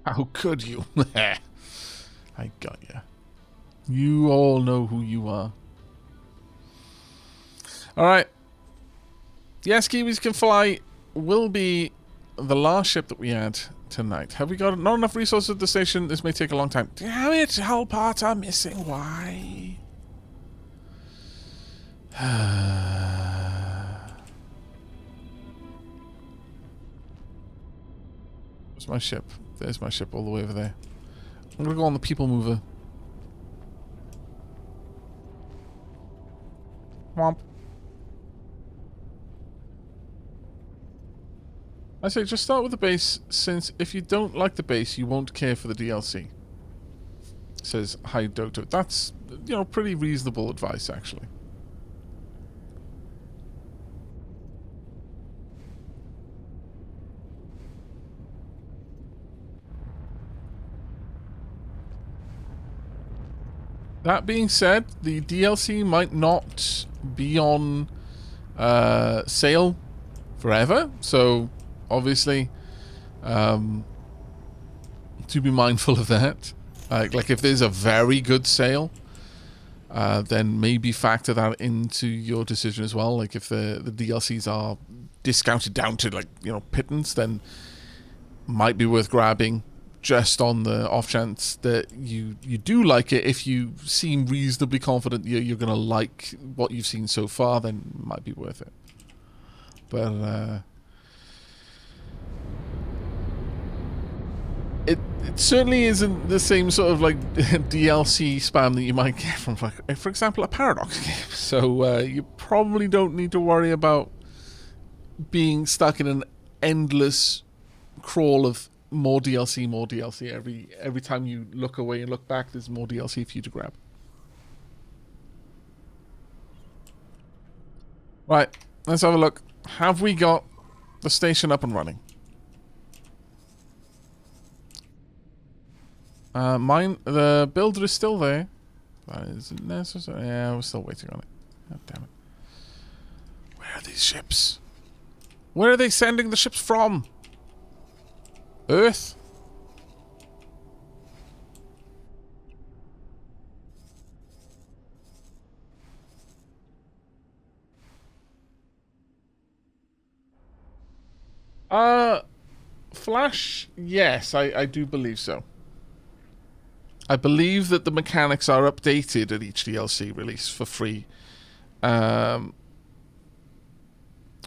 How could you? I got you. You all know who you are. Alright. Yes, Kiwis Can Fly will be the last ship that we had tonight. Have we got not enough resources at the station? This may take a long time. Damn it, hull parts are missing. Why? Where's my ship? There's my ship all the way over there. I'm gonna go on the people mover. Womp. I say just start with the base, since if you don't like the base, you won't care for the DLC. Says Hi Doto. That's, you know, pretty reasonable advice, actually. That being said, the DLC might not be on sale forever, so obviously to be mindful of that. Like if there's a very good sale, then maybe factor that into your decision as well. Like if the DLCs are discounted down to, like, you know, pittance, then might be worth grabbing just on the off chance that you do like it. If you seem reasonably confident you're going to like what you've seen so far, then it might be worth it. But it certainly isn't the same sort of like DLC spam that you might get from, like, for example, a Paradox game. So you probably don't need to worry about being stuck in an endless crawl of more DLC, more DLC. Every time you look away and look back, there's more DLC for you to grab. Right, let's have a look. Have we got the station up and running? The builder is still there. That isn't necessary. Yeah, we're still waiting on it. God damn it. Where are these ships? Where are they sending the ships from? Earth? Flash? Yes, I do believe so. I believe that the mechanics are updated at each DLC release for free. Or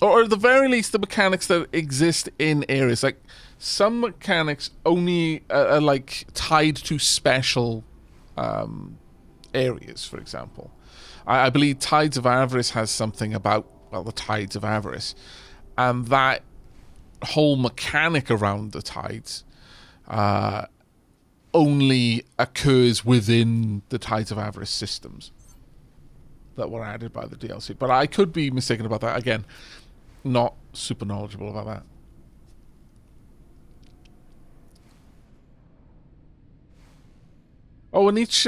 at the very least, the mechanics that exist in areas. Like, some mechanics only are like tied to special areas, for example. I believe Tides of Avarice has something about, well, the Tides of Avarice. And that whole mechanic around the tides only occurs within the Tides of Avarice systems that were added by the DLC. But I could be mistaken about that. Again, not super knowledgeable about that. Oh, and each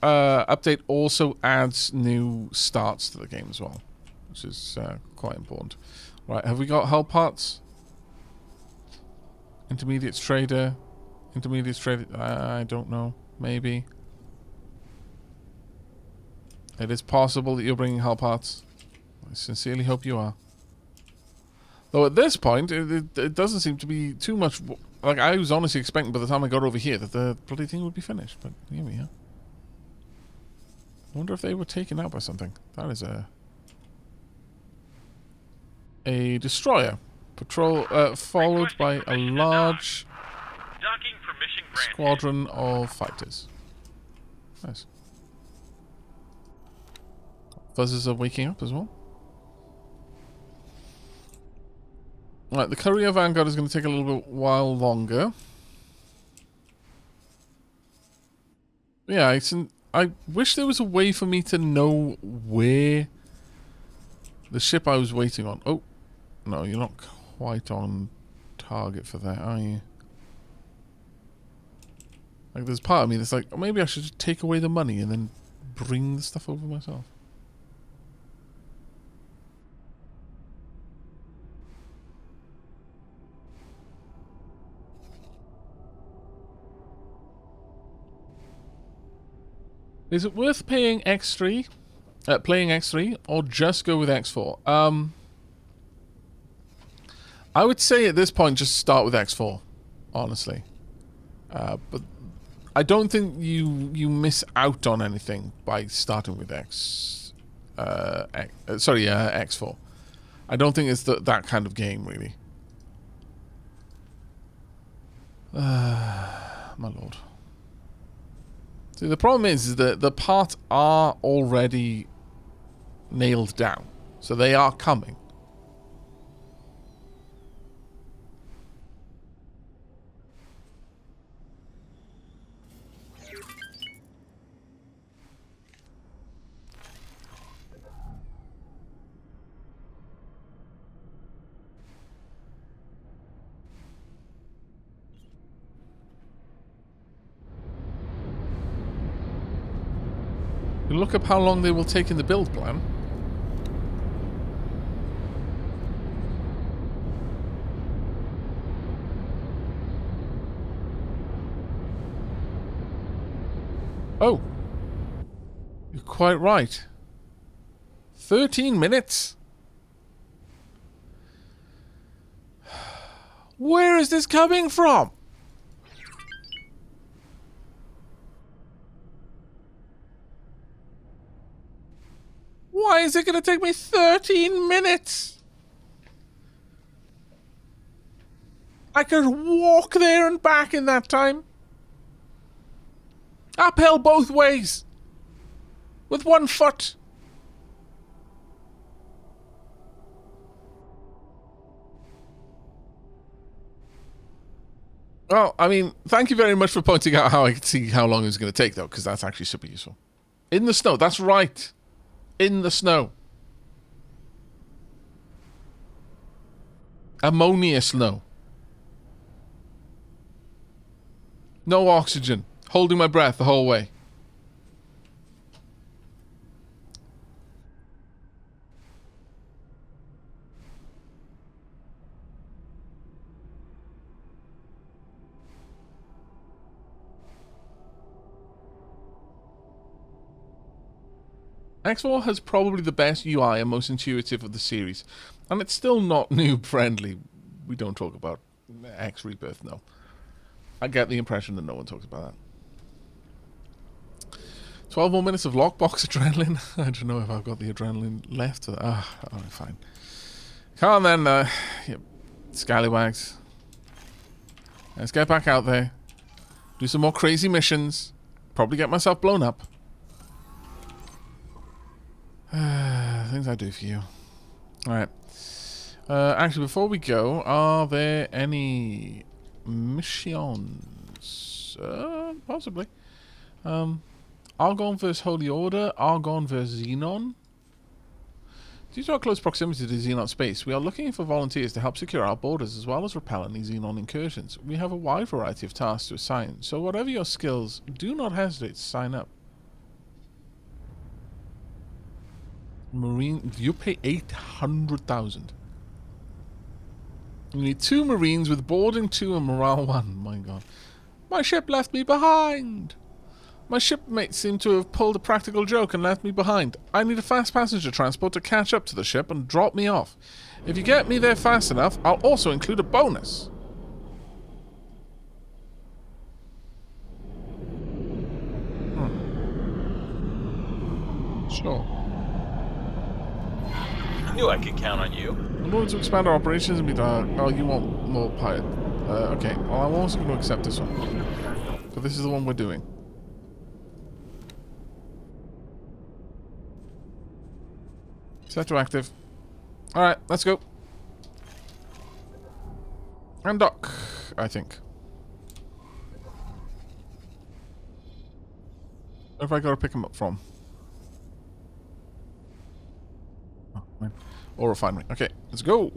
update also adds new starts to the game as well, which is quite important. Right, have we got hull parts? Intermediates trader. Intermediates trader. I don't know. Maybe. It is possible that you're bringing hull parts. I sincerely hope you are. Though at this point, it doesn't seem to be too much. Like, I was honestly expecting by the time I got over here that the bloody thing would be finished. But here we are. I wonder if they were taken out by something. That is a destroyer. Patrol, followed by a large squadron of fighters. Nice. Buzzers are waking up as well. Right, the Courier Vanguard is going to take a little bit while longer. Yeah, I wish there was a way for me to know where the ship I was waiting on. Oh, no, you're not quite on target for that, are you? Like, there's part of me that's like, oh, maybe I should just take away the money and then bring the stuff over myself. Is it worth paying X3? Playing X3 or just go with X4? I would say at this point just start with X4, honestly. But I don't think you miss out on anything by starting with X4. I don't think it's that kind of game, really. My lord. See, the problem is that the parts are already nailed down. So they are coming. Look up how long they will take in the build plan. Oh. You're quite right. 13 minutes? Where is this coming from? Why is it going to take me 13 minutes? I could walk there and back in that time. Uphill both ways. With 1 foot. Well, I mean, thank you very much for pointing out how I could see how long it was going to take, though, because that's actually super useful. In the snow, that's right. In the snow. Ammonia snow. No oxygen. Holding my breath the whole way. X4 has probably the best UI and most intuitive of the series, and it's still not noob-friendly. We don't talk about X Rebirth, no. I get the impression that no one talks about that. 12 more minutes of lockbox adrenaline. I don't know if I've got the adrenaline left. Alright, fine. Come on then, you scallywags. Let's get back out there. Do some more crazy missions. Probably get myself blown up. Things I do for you. Alright. Actually, before we go, are there any missions? Possibly. Argon versus Holy Order. Argon versus Xenon. Due to our close proximity to Xenon space, we are looking for volunteers to help secure our borders as well as repel any Xenon incursions. We have a wide variety of tasks to assign, so whatever your skills, do not hesitate to sign up. Marine, you pay 800,000. You need 2 Marines with boarding 2 and morale 1. My god. My ship left me behind. My shipmates seem to have pulled a practical joke and left me behind. I need a fast passenger transport to catch up to the ship and drop me off. If you get me there fast enough, I'll also include a bonus. Sure. Knew I could count on you. In order to expand our operations and be oh, you want more pilot. Okay, well, I'm also going to accept this one. So this is the one we're doing. Set to active. Alright, let's go. And dock, I think. Where have I got to pick him up from? Oh, man. Or refinery. Okay, let's go.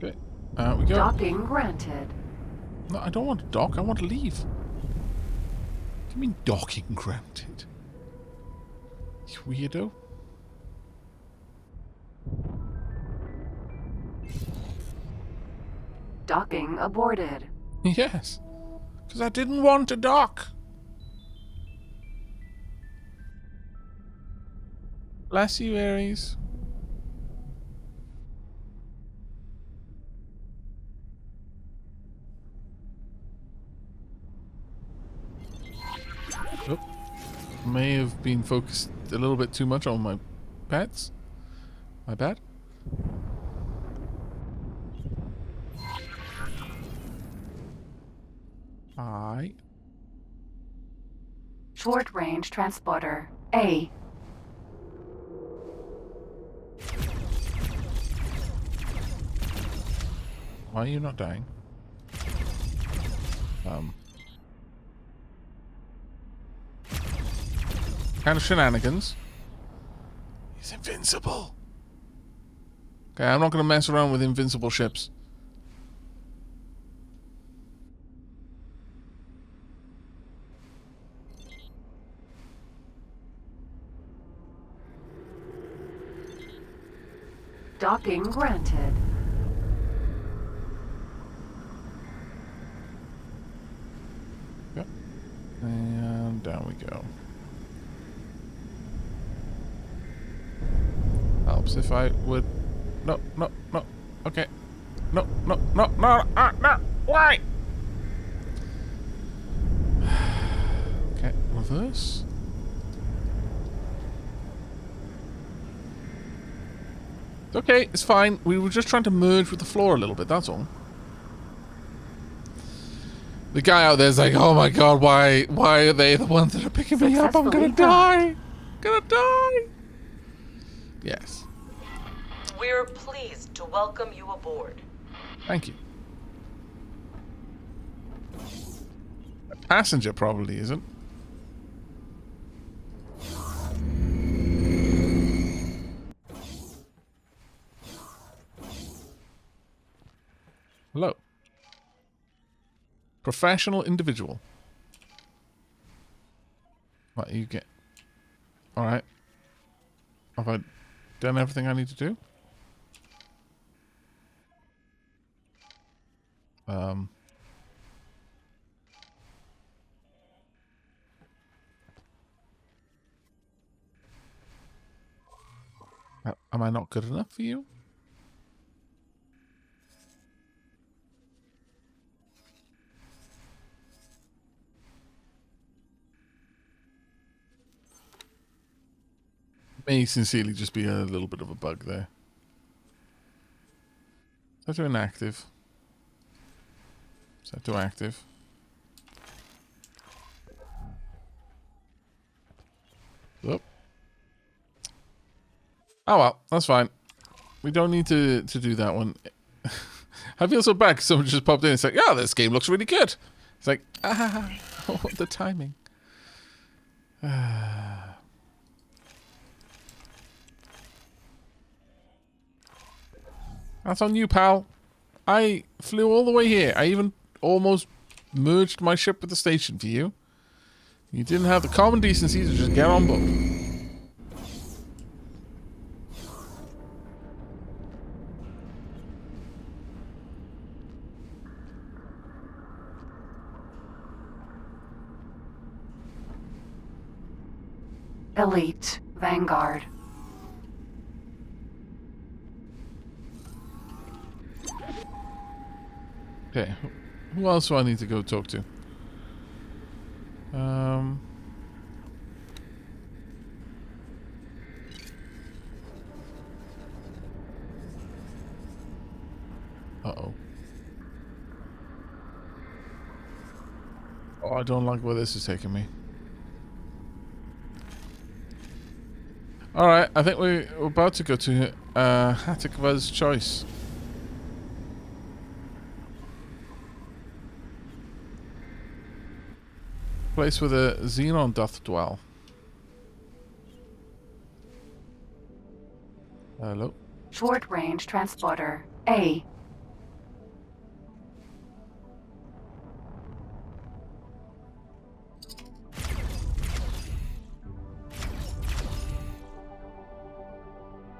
Okay, we go. Docking granted. No, I don't want to dock. I want to leave. you mean docking granted? You weirdo. Docking aborted. Yes. Because I didn't want to dock. Bless you, Aries. Oh. May have been focused a little bit too much on my pets. My bad. Hi. Short range transporter A. Why are you not dying? Kind of shenanigans. He's invincible. Okay, I'm not going to mess around with invincible ships. Docking granted. Yep. And down we go. Helps if I would... No, no, no. Okay. No, no, no, no, no. Why? Okay, reverse. It's okay, it's fine. We were just trying to merge with the floor a little bit, that's all. The guy out there's like, oh my god, why are they the ones that are picking me up? I'm gonna die! Gonna die! Yes. We're pleased to welcome you aboard. Thank you. A passenger probably isn't. Hello. Professional individual. What you get? Alright. Have I done everything I need to do? Am I not good enough for you? May sincerely just be a little bit of a bug there. Set to inactive. Set to active. Oop. Oh well, that's fine. We don't need to do that one. I feel so bad because someone just popped in and said, yeah, this game looks really good. It's like, ah, oh, the timing. That's on you, pal. I flew all the way here. I even almost merged my ship with the station for you. You didn't have the common decency to just get on board. Elite Vanguard. Okay, who else do I need to go talk to? Uh-oh. Oh, I don't like where this is taking me. Alright, I think we're about to go to Hatikva's choice. Place where the Xenon doth dwell. Hello? Short range transporter A.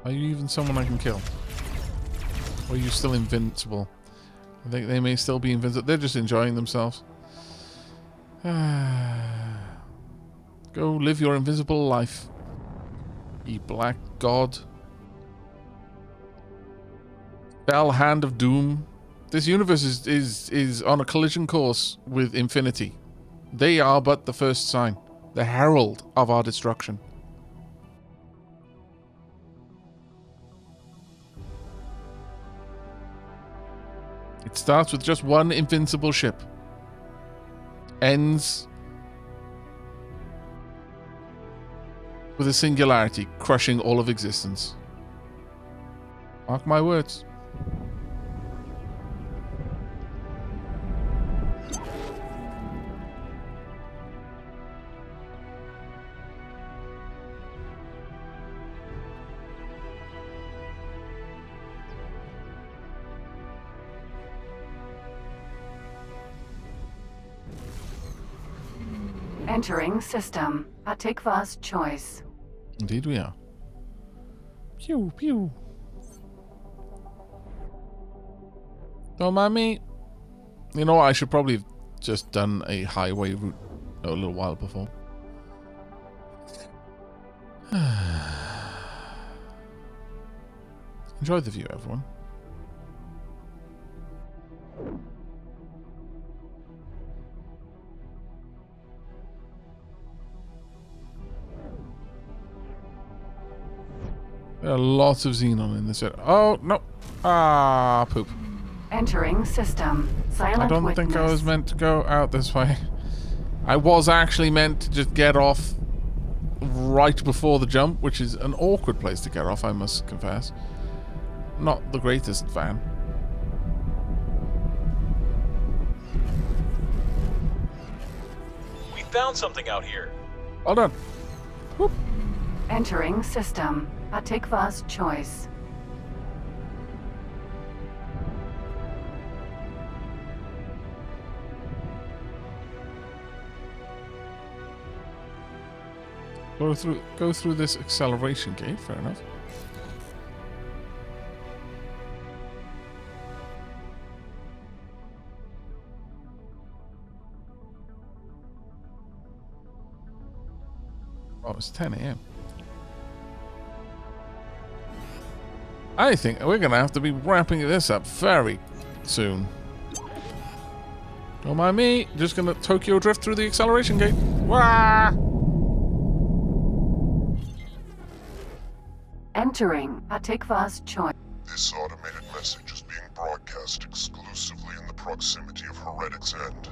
Are you even someone I can kill? Or are you still invincible? I think they may still be invincible. They're just enjoying themselves. Go live your invisible life. Ye black god. Fell hand of doom. This universe is on a collision course with infinity. They are but the first sign. The herald of our destruction. It starts with just one invincible ship. Ends with a singularity crushing all of existence. Mark my words. Entering system. Atikva's choice. Indeed we are. Pew, pew. Don't mind me. You know what? I should probably have just done a highway route a little while before. Enjoy the view, everyone. There are lots of Xenon in this area. Oh, no. Ah, poop. Entering system. Silent I don't witness. think I was meant to go out this way. I was actually meant to just get off right before the jump, which is an awkward place to get off, I must confess. Not the greatest fan. We found something out here. Well done. Whoop. Entering system. Atikva's choice. Go through this acceleration gate, fair enough. Oh, it's 10 a.m. I think we're going to have to be wrapping this up very soon. Don't mind me. Just going to Tokyo drift through the acceleration gate. Wah! Entering Atikva's choice. This automated message is being broadcast exclusively in the proximity of Heretic's End.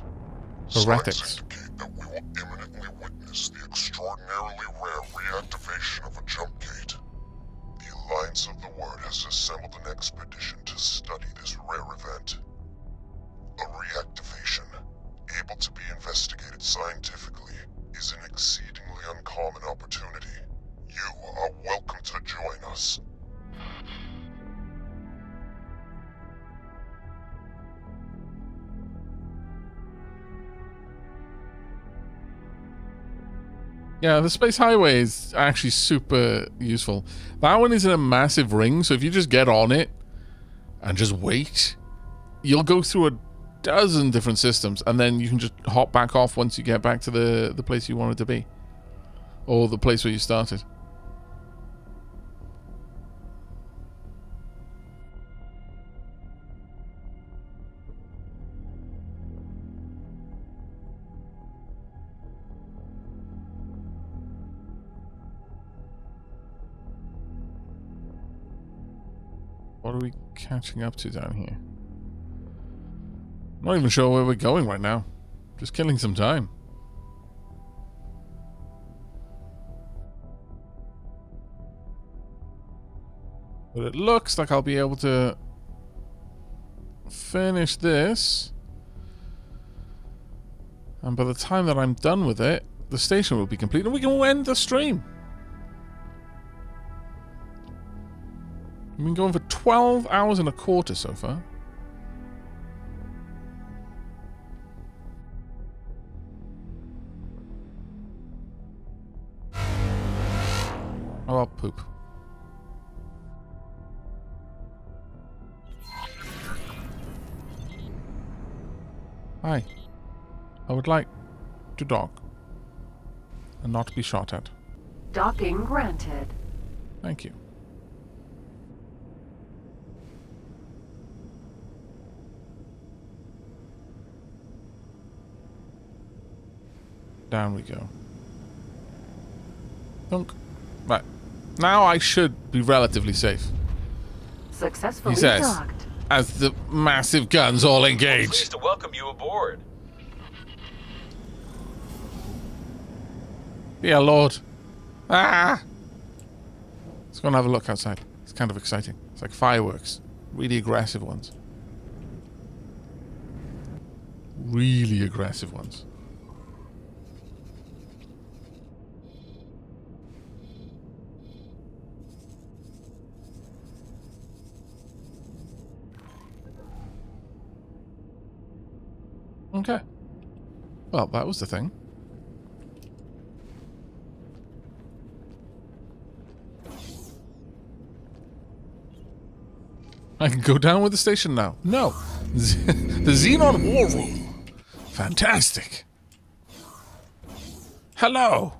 Heretics. Signs indicate that we will imminently witness the extraordinarily rare reactivation of a jump gate. The Alliance of the Word has assembled an expedition to study this rare event. A reactivation, able to be investigated scientifically, is an exceedingly uncommon opportunity. You are welcome to join us. Yeah, the space highway is actually super useful. That one is in a massive ring, so if you just get on it and just wait, you'll go through a dozen different systems, and then you can just hop back off once you get back to the place you wanted to be. Or the place where you started. What are we catching up to down here? I'm not even sure where we're going right now. Just killing some time. But it looks like I'll be able to finish this. And by the time that I'm done with it, the station will be complete and we can end the stream. We've been going for 12 hours and a quarter so far. Oh, poop. Hi. I would like to dock and not be shot at. Docking granted. Thank you. Down we go. Thunk. Right. Now I should be relatively safe. Successfully He says, docked. as the massive guns all We're engage. pleased to welcome you aboard. Yeah, Lord. Ah! Let's go and have a look outside. It's kind of exciting. It's like fireworks. Really aggressive ones. Really aggressive ones. Okay. Well, that was the thing. I can go down with the station now. No. The Xenon War Room. Fantastic. Hello.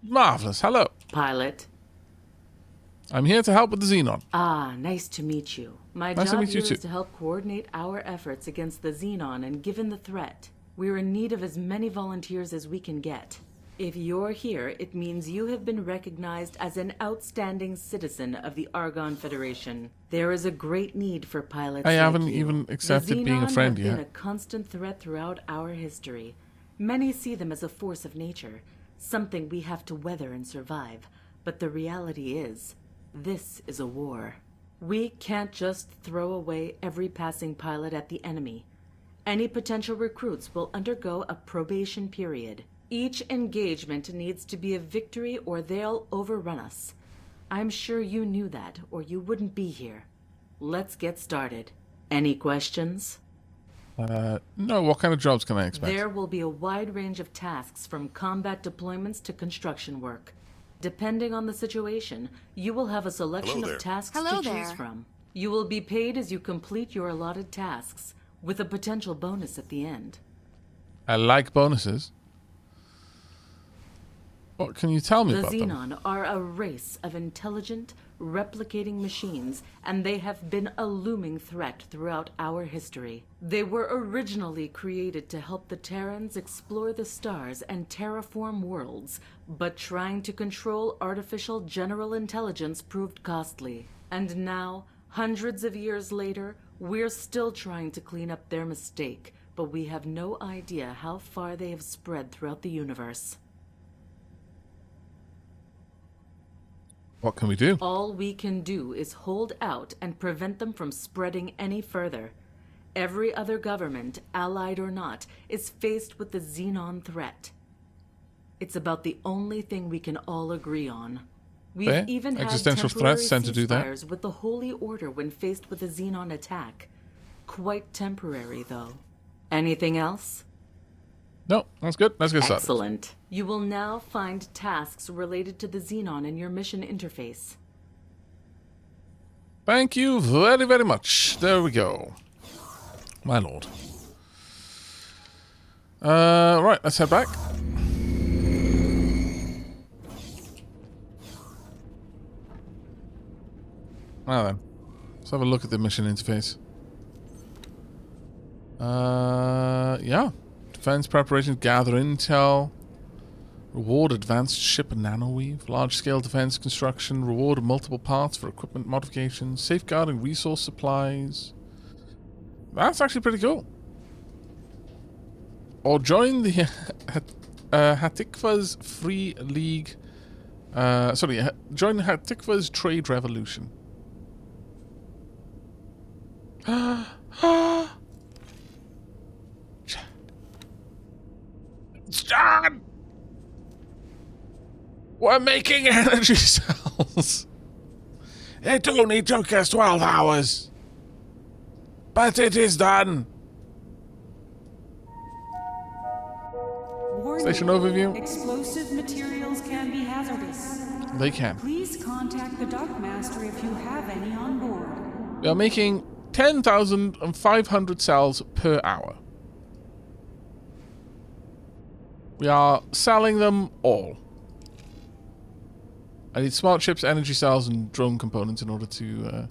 Marvelous. Hello. Pilot. I'm here to help with the Xenon. Ah, nice to meet you. My Nice to job meet you here too. is to help coordinate our efforts against the Xenon, and given the threat, we're in need of as many volunteers as we can get. If you're here, it means you have been recognized as an outstanding citizen of the Argon Federation. There is a great need for pilots I like haven't you. even The accepted being a Xenon friend have been yet. a constant threat throughout our history. Many see them as a force of nature, something we have to weather and survive. But the reality is, this is a war. We can't just throw away every passing pilot at the enemy. Any potential recruits will undergo a probation period. Each engagement needs to be a victory or they'll overrun us. I'm sure you knew that, or you wouldn't be here. Let's get started. Any questions? No, what kind of jobs can I expect? There will be a wide range of tasks from combat deployments to construction work. Depending on the situation, you will have a selection of tasks to choose from. You will be paid as you complete your allotted tasks, with a potential bonus at the end. I like bonuses. What can you tell me The about them? Xenon are a race of intelligent, replicating machines, and they have been a looming threat throughout our history. They were originally created to help the Terrans explore the stars and terraform worlds, but trying to control artificial general intelligence proved costly. And now, hundreds of years later, we're still trying to clean up their mistake, but we have no idea how far they have spread throughout the universe. What can we do? All we can do is hold out and prevent them from spreading any further. Every other government, allied or not, is faced with the Xenon threat. It's about the only thing we can all agree on. We've Fair. even had Existential temporary threats tend to do that. ceasefires with the Holy Order when faced with a Xenon attack. Quite temporary, though. Anything else? No, that's good. Let's get started. Excellent. You will now find tasks related to the Xenon in your mission interface. Thank you very, very much. There we go. My lord. Right, let's head back. Now then, let's have a look at the mission interface. Yeah. Defense preparations, gather intel, reward advanced ship and nanoweave, large-scale defense construction, reward multiple parts for equipment modifications, safeguarding resource supplies. That's actually pretty cool. Or join the Hatikva's Free League. Join Hatikva's Trade Revolution. It's done! We're making energy cells. It only took us 12 hours. But it is done. Warning. Station overview. Explosive materials can be hazardous. They can. Please contact the dockmaster if you have any on board. We are making 10,500 cells per hour. We are selling them all. I need smart chips, energy cells, and drone components in order to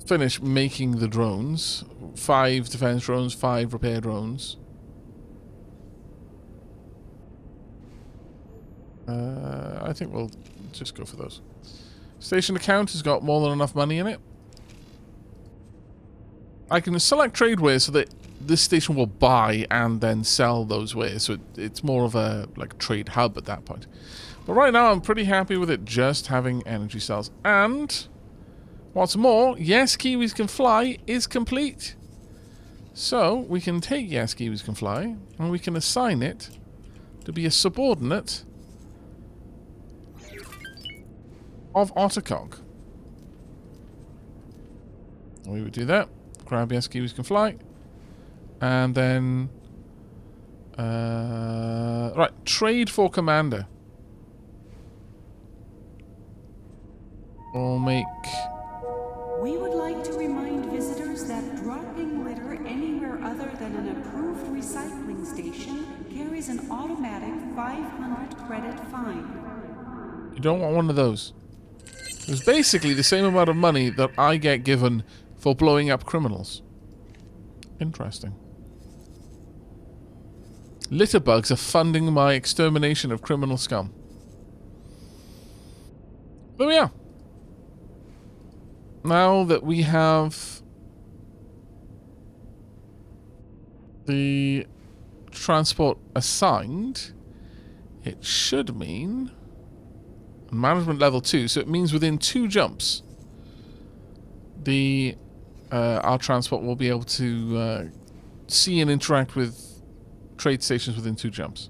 finish making the drones. 5 defense drones, 5 repair drones. I think we'll just go for those. Station account has got more than enough money in it. I can select trade wares so that this station will buy and then sell those wares. So it's more of a like trade hub at that point. But right now I'm pretty happy with it just having energy cells. And what's more, Yes Kiwis Can Fly is complete. So we can take Yes Kiwis Can Fly and we can assign it to be a subordinate of Ottercog. We would do that. Grab Yes Kiwis Can Fly. And then... right, trade for commander. We'll make... We would like to remind visitors that dropping litter anywhere other than an approved recycling station carries an automatic 500 credit fine. You don't want one of those. It's basically the same amount of money that I get given for blowing up criminals. Interesting. Litter bugs are funding my extermination of criminal scum. There we are. Now that we have the transport assigned, it should mean management level 2, so it means within 2 jumps the our transport will be able to see and interact with trade stations within 2 jumps.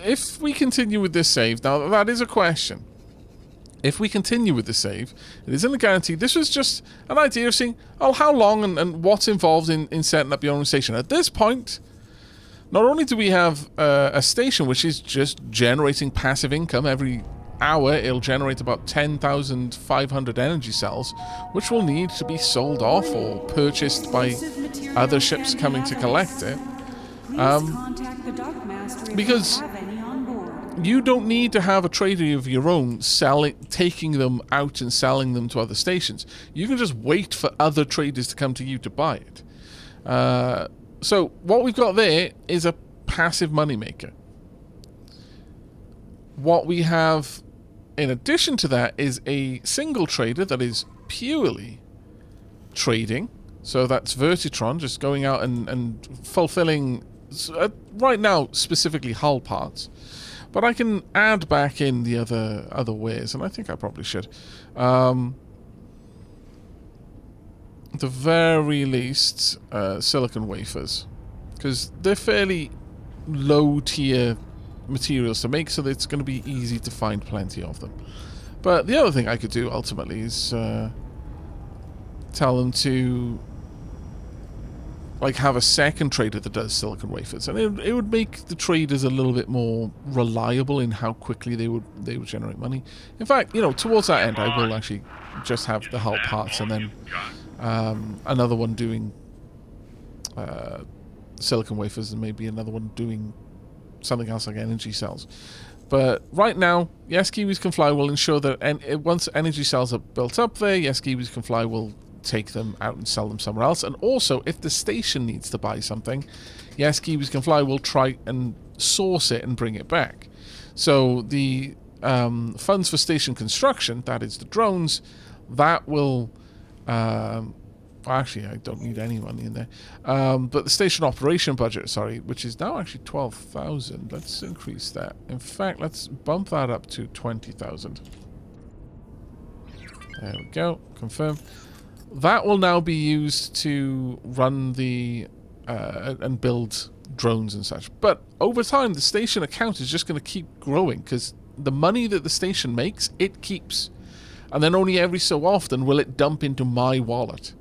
If we continue with this save, now that is a question. If we continue with the save, it isn't a guarantee. This was just an idea of seeing, how long and what's involved in setting up your own station. At this point, not only do we have a station which is just generating passive income every hour, it'll generate about 10,500 energy cells, which will need to be sold off or purchased by other ships coming to collect it. Because you don't need to have a trader of your own taking them out and selling them to other stations. You can just wait for other traders to come to you to buy it. So what we've got there is a passive moneymaker. What we have in addition to that is a single trader that is purely trading. So that's Vertitron, just going out and fulfilling, right now, specifically hull parts. But I can add back in the other wares, and I think I probably should. At the very least, silicon wafers. Because they're fairly low-tier materials to make, so that it's going to be easy to find plenty of them. But the other thing I could do, ultimately, is tell them to have a second trader that does silicon wafers, and it would make the traders a little bit more reliable in how quickly they would generate money. In fact, towards that end, I will actually just have the hull parts, and then another one doing silicon wafers, and maybe another one doing something else like energy cells. But right now, Yes Kiwis Can Fly will ensure that once energy cells are built up there, Yes Kiwis Can Fly will take them out and sell them somewhere else. And also, if the station needs to buy something, Yes Kiwis Can Fly will try and source it and bring it back. So the funds for station construction, that is the drones, that will... actually, I don't need any money in there. But the station operation budget, which is now actually 12,000. Let's increase that. In fact, let's bump that up to 20,000. There we go. Confirm. That will now be used to run the and build drones and such. But over time, the station account is just going to keep growing, because the money that the station makes, it keeps. And then only every so often will it dump into my wallet.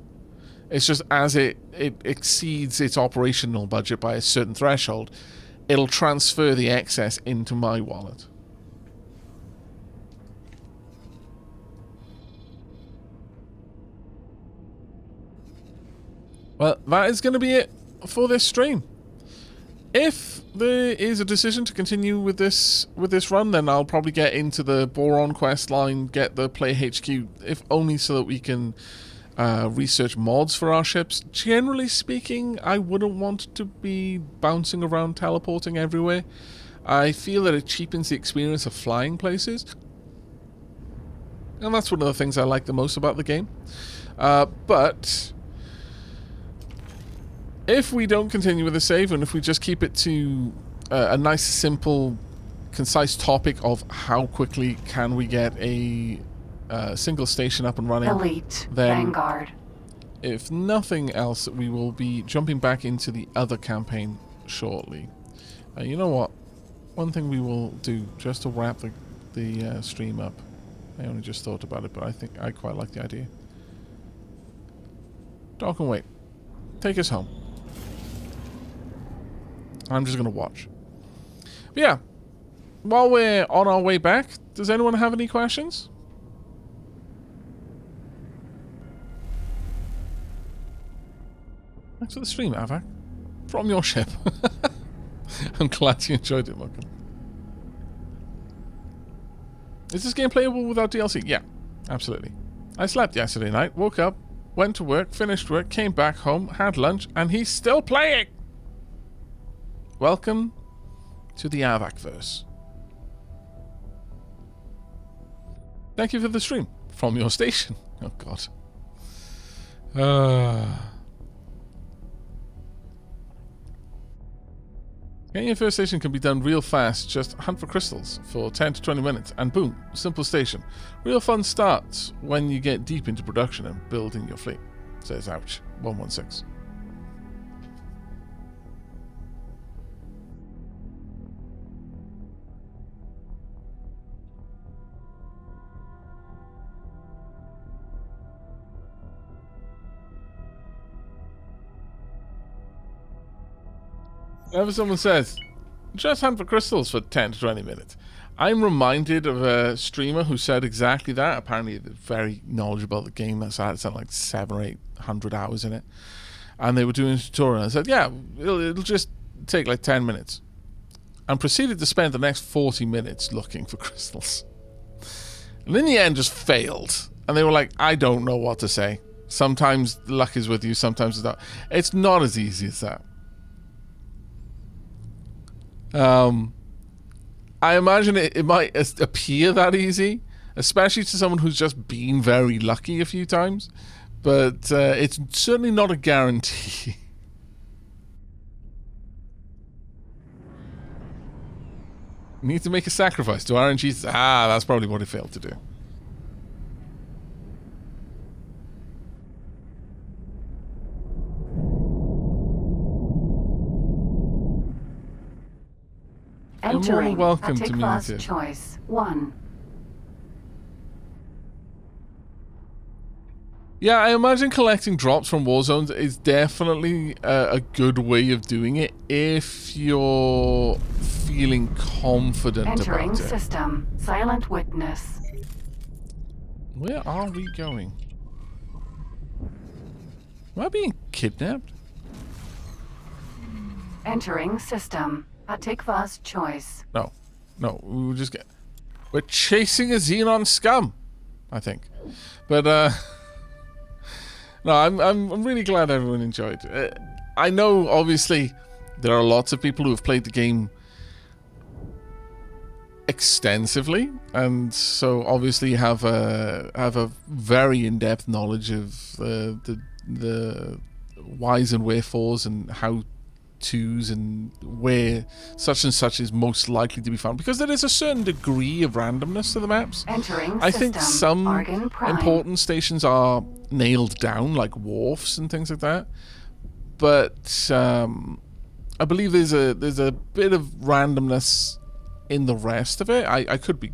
It's just as it exceeds its operational budget by a certain threshold, it'll transfer the excess into my wallet. Well, that is going to be it for this stream. If there is a decision to continue with this run, then I'll probably get into the Boron quest line, get the Play HQ, if only so that we can research mods for our ships. Generally speaking, I wouldn't want to be bouncing around, teleporting everywhere. I feel that it cheapens the experience of flying places. And that's one of the things I like the most about the game. But if we don't continue with the save, and if we just keep it to a nice, simple, concise topic of how quickly can we get a single station up and running, Elite then Vanguard. if nothing else, we will be jumping back into the other campaign shortly. You know what? One thing we will do, just to wrap the stream up, I only just thought about it, but I think I quite like the idea. Dock and wait. Take us home. I'm just going to watch. But yeah, while we're on our way back, does anyone have any questions? Thanks for the stream, Aavak. From your ship. I'm glad you enjoyed it, Morgan. Is this game playable without DLC? Yeah, absolutely. I slept yesterday night, woke up, went to work, finished work, came back home, had lunch, and he's still playing! Welcome to the Aavak-verse. Thank you for the stream. From your station. Oh, God. Getting your first station can be done real fast. Just hunt for crystals for 10 to 20 minutes, and boom, simple station. Real fun starts when you get deep into production and building your fleet. Says Ouch 116. Whenever someone says, just hunt for crystals for 10 to 20 minutes, I'm reminded of a streamer who said exactly that. Apparently, they're very knowledgeable about the game. That's had something like 700 or 800 hours in it. And they were doing a tutorial. And I said, yeah, it'll just take like 10 minutes. And proceeded to spend the next 40 minutes looking for crystals. And in the end, just failed. And they were like, I don't know what to say. Sometimes luck is with you, sometimes it's not. It's not as easy as that. I imagine it might appear that easy, especially to someone who's just been very lucky a few times, but it's certainly not a guarantee. Need to make a sacrifice to RNG. That's probably what he failed to do. Entering welcome to Attic me class too. choice 1. Yeah, I imagine collecting drops from war zones is definitely a good way of doing it if you're feeling confident Entering about it. system. Silent witness. Where are we going? Am I being kidnapped? Entering system. Attic class choice. No, we'll just get. We're chasing a Xenon scum, I think. But no, I'm really glad everyone enjoyed. I know, obviously, there are lots of people who have played the game extensively, and so obviously have a very in-depth knowledge of the whys and wherefores and how to's and where such and such is most likely to be found, because there is a certain degree of randomness to the maps. Entering I think system. some Argon Prime. important stations are nailed down, like wharfs and things like that, but I believe there's a bit of randomness in the rest of it. I could be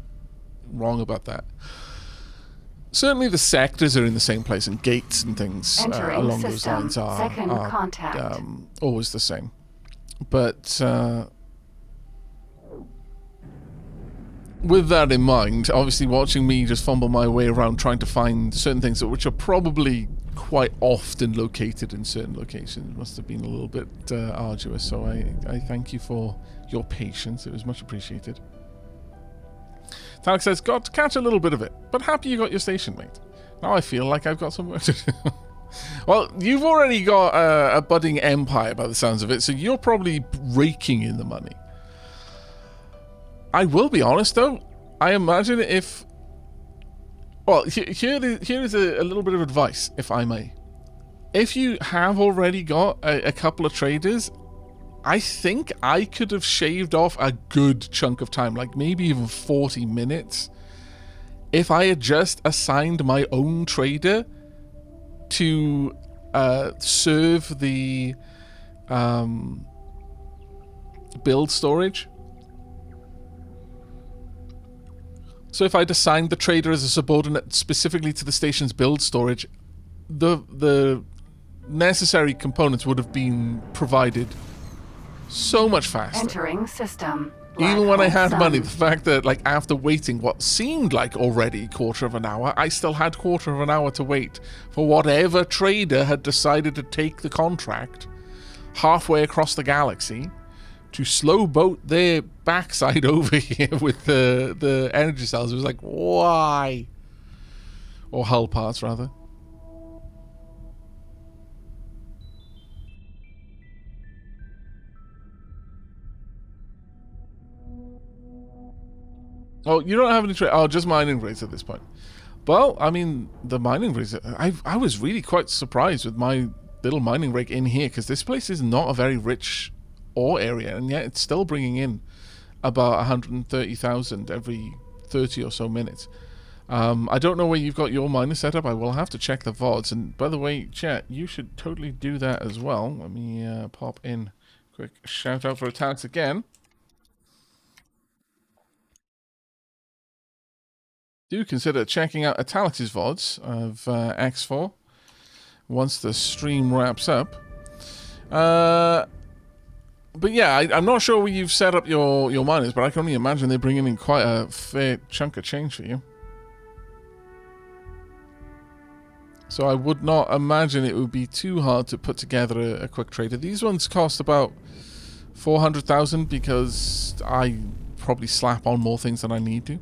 wrong about that. Certainly the sectors are in the same place, and gates and things Entering along those system. lines Second are contact. always the same. But with that in mind, obviously watching me just fumble my way around trying to find certain things which are probably quite often located in certain locations must have been a little bit arduous, so I thank you for your patience. It was much appreciated. Tarek says, got to catch a little bit of it, but happy you got your station, mate. Now I feel like I've got some work to do. Well, you've already got a budding empire by the sounds of it, so you're probably raking in the money. I will be honest, though. I imagine if... Well, here is a little bit of advice, if I may. If you have already got a couple of traders, I think I could have shaved off a good chunk of time, like maybe even 40 minutes, if I had just assigned my own trader to serve the build storage. So if I'd assigned the trader as a subordinate specifically to the station's build storage, the necessary components would have been provided so much faster. Entering system. Even when I had Sun. money, the fact that, like, after waiting what seemed like already quarter of an hour, I still had quarter of an hour to wait for whatever trader had decided to take the contract halfway across the galaxy to slow boat their backside over here with the energy cells. It was like, why? Or hull parts, rather. Oh, you don't have any trade. Oh, just mining rigs at this point. Well, I mean, the mining rigs. I was really quite surprised with my little mining rig in here, because this place is not a very rich ore area, and yet it's still bringing in about 130,000 every 30 or so minutes. I don't know where you've got your miner set up. I will have to check the VODs. And by the way, chat, you should totally do that as well. Let me pop in quick shout out for Italics again. Do consider checking out Italics' VODs of X4 once the stream wraps up. But yeah, I'm not sure where you've set up your miners, but I can only imagine they're bringing in quite a fair chunk of change for you. So I would not imagine it would be too hard to put together a quick trader. These ones cost about 400,000 because I probably slap on more things than I need to.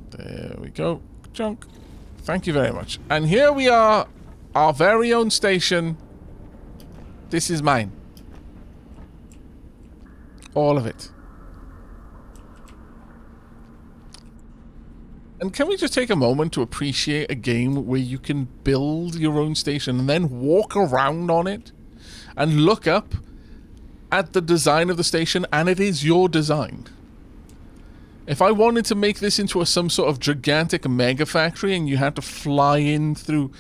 There we go. Junk. Thank you very much. And here we are, our very own station. This is mine. All of it. And can we just take a moment to appreciate a game where you can build your own station and then walk around on it and look up at the design of the station, and it is your design. If I wanted to make this into some sort of gigantic mega factory and you had to fly in through,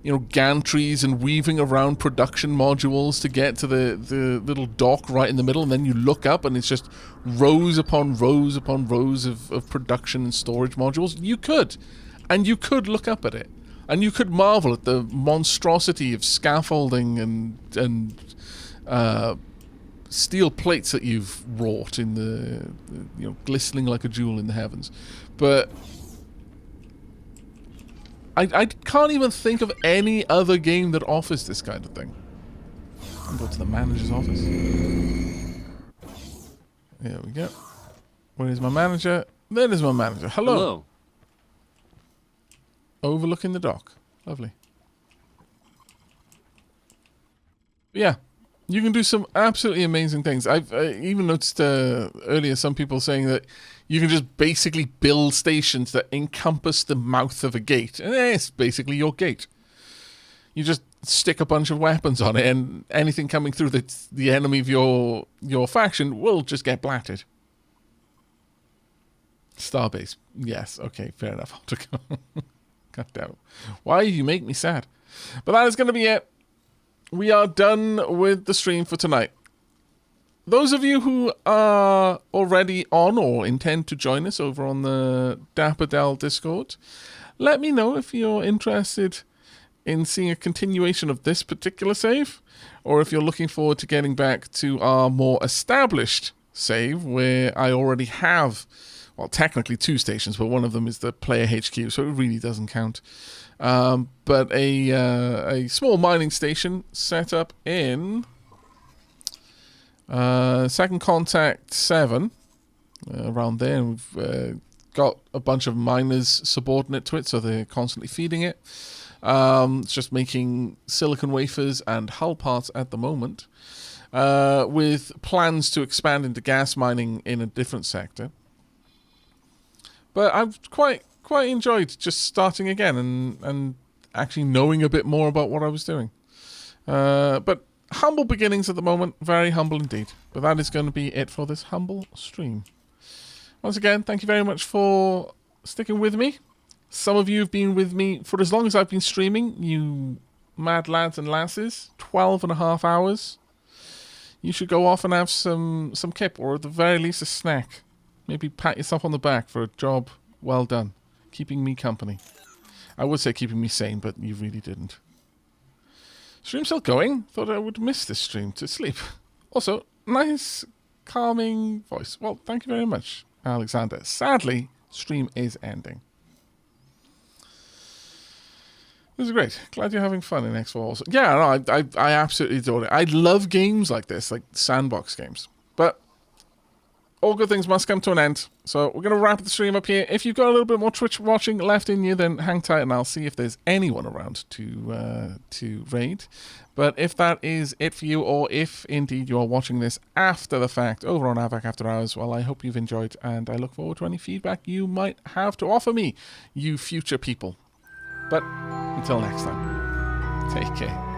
you know, gantries and weaving around production modules to get to the little dock right in the middle, and then you look up and it's just rows upon rows upon rows of production and storage modules, you could. And you could look up at it. And you could marvel at the monstrosity of scaffolding and steel plates that you've wrought in the, you know, glistening like a jewel in the heavens. But I can't even think of any other game that offers this kind of thing. I'll go to the manager's office. There we go. Where is my manager? There is my manager. Hello. Hello. Overlooking the dock. Lovely. Yeah. You can do some absolutely amazing things. I've even noticed earlier some people saying that you can just basically build stations that encompass the mouth of a gate. And it's basically your gate. You just stick a bunch of weapons on it, and anything coming through the enemy of your faction will just get blatted. Starbase. Yes, okay, fair enough. I'll have to go. God damn it. Why you make me sad? But that is going to be it. We are done with the stream for tonight. those of you who are already on or intend to join us over on the Dapperdell Discord, let me know if you're interested in seeing a continuation of this particular save, or if you're looking forward to getting back to our more established save, where I already have, well, technically 2 stations, but one of them is the player HQ, so it really doesn't count. But a small mining station set up in Second Contact 7, around there, and we've got a bunch of miners subordinate to it, so they're constantly feeding it. It's just making silicon wafers and hull parts at the moment, with plans to expand into gas mining in a different sector. But I've quite enjoyed just starting again and actually knowing a bit more about what I was doing. But humble beginnings at the moment, very humble indeed. But that is going to be it for this humble stream. Once again, thank you very much for sticking with me. Some of you have been with me for as long as I've been streaming, you mad lads and lasses. 12.5 hours. You should go off and have some kip, or at the very least a snack. Maybe pat yourself on the back for a job well done. Keeping me company. I would say keeping me sane, but you really didn't. Stream still going? Thought I would miss this stream to sleep. Also, nice, calming voice. Well, thank you very much, Alexander. Sadly, stream is ending. This is great. Glad you're having fun in X4 also. Yeah, no, I absolutely adore it. I love games like this, like sandbox games. But all good things must come to an end. So we're going to wrap the stream up here. If you've got a little bit more Twitch watching left in you, then hang tight and I'll see if there's anyone around to raid. But if that is it for you, or if indeed you are watching this after the fact over on Aavak After Hours, well, I hope you've enjoyed, and I look forward to any feedback you might have to offer me, you future people. But until next time, take care.